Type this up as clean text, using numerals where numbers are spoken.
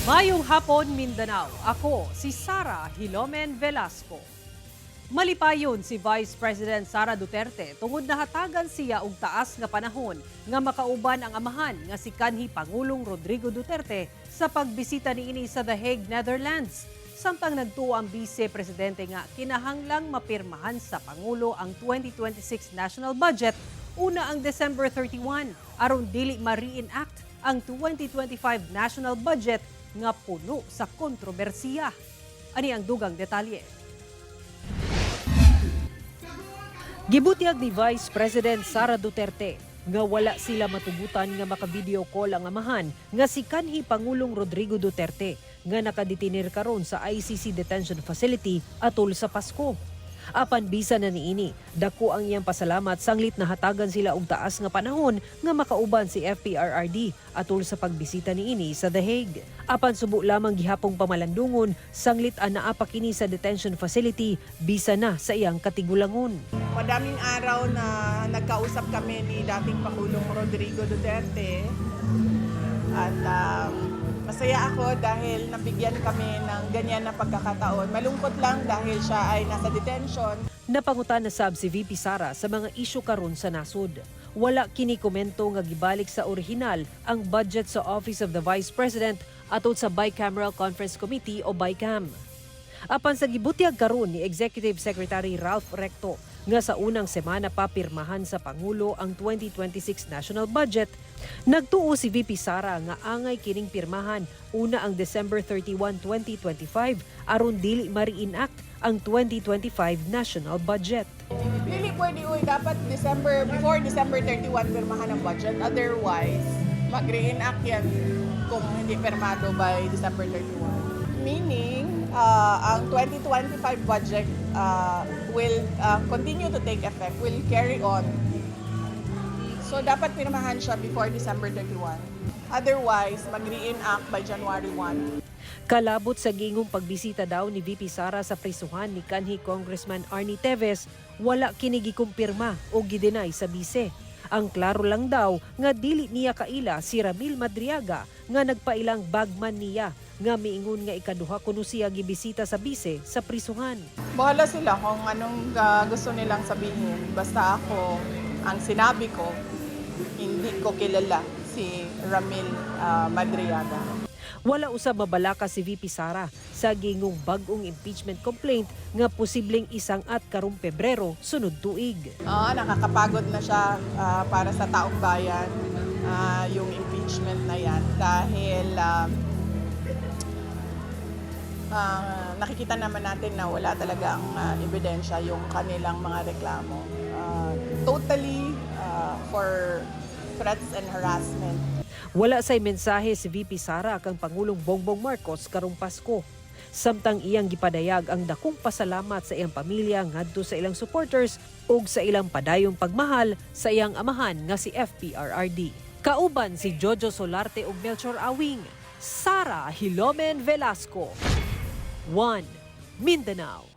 Mayong hapon, Mindanao. Ako, si Sara Hilomen Velasco. Malipayon si Vice President Sara Duterte tungod nahatagan siya og taas nga panahon nga makauban ang amahan nga si kanhi Pangulong Rodrigo Duterte sa pagbisita niini sa The Hague, Netherlands. Samtang nagtuo ang Vice Presidente nga kinahanglang mapirmahan sa Pangulo ang 2026 national budget una ang December 31 aron dili ma-reenact ang 2025 national budget nga puno sa kontrobersiya. Ani ang dugang detalye. Gibutyag ni Vice President Sara Duterte nga wala sila matugutan nga maka-video call ang amahan nga si kanhi Pangulong Rodrigo Duterte nga nakadetenir karon sa ICC detention facility atol sa Pasko. Apan bisa na niini, dako ang iyang pasalamat sanglit nahatagan sila og taas nga panahon nga makauban si FPRRD atol sa pagbisita niini sa The Hague. Apan subo lamang gihapong pamalandungon sanglit anaa pa kini sa detention facility bisa na sa iyang katigulangon. Madaming araw na nagkausap kami ni dating Pangulong Rodrigo Duterte at masaya ako dahil nabigyan kami ng ganyan na pagkakataon. Malungkot lang dahil siya ay nasa detention. Napangutan na sab si VP Sara sa mga isyu karon sa nasod. Wala kini komento nga gibalik sa orihinal ang budget sa Office of the Vice President atol sa Bicameral Conference Committee o BICAM. Apan sa gibutyag karon ni Executive Secretary Ralph Recto nga sa unang semana pa pirmahan sa Pangulo ang 2026 national budget, nagtuo si VP Sara nga angay kining pirmahan una ang December 31, 2025 aron dili ma-reenact ang 2025 national budget. Dili pwede dapat before December 31 pirmahan ang budget. Otherwise, mag-reenact yan kung hindi pirmado by December 31. Meaning, ang 2025 budget will continue to take effect, will carry on. So dapat pirmahan siya before December 31. Otherwise, mag-reenact by January 1. Kalabot sa gingong pagbisita daw ni VP Sara sa prisuhan ni kanhi Congressman Arnie Teves, wala kini gikumpirma o gidenay sa bise. Ang klaro lang daw nga dili niya kaila si Ramil Madriaga nga nagpailang bagman niya nga miingon nga ikaduha kuno siya gibisita sa bise sa prisuhan. Bahala sila kung anong gusto nilang sabihin. Basta ako, ang sinabi ko, hindi ko kilala si Ramil Madriaga. Wala usab mabalaka si VP Sara sa gingong bag-ong impeachment complaint nga posibleng isang at karong Pebrero sunod tuig. Nakakapagod na siya para sa taong bayan yung impeachment na yan dahil nakikita naman natin na wala talagang ebidensya yung kanilang mga reklamo. Totally for threats and harassment. Wala say mensahe si VP Sara kang Pangulong Bongbong Marcos karong Pasko. Samtang iyang gipadayag ang dakong pasalamat sa iyang pamilya ngadto sa ilang supporters ug sa ilang padayong pagmahal sa iyang amahan nga si FPRRD. Kauban si Jojo Solarte ug Melchor Awing, Sara Hilomen Velasco. 1 Mindanao.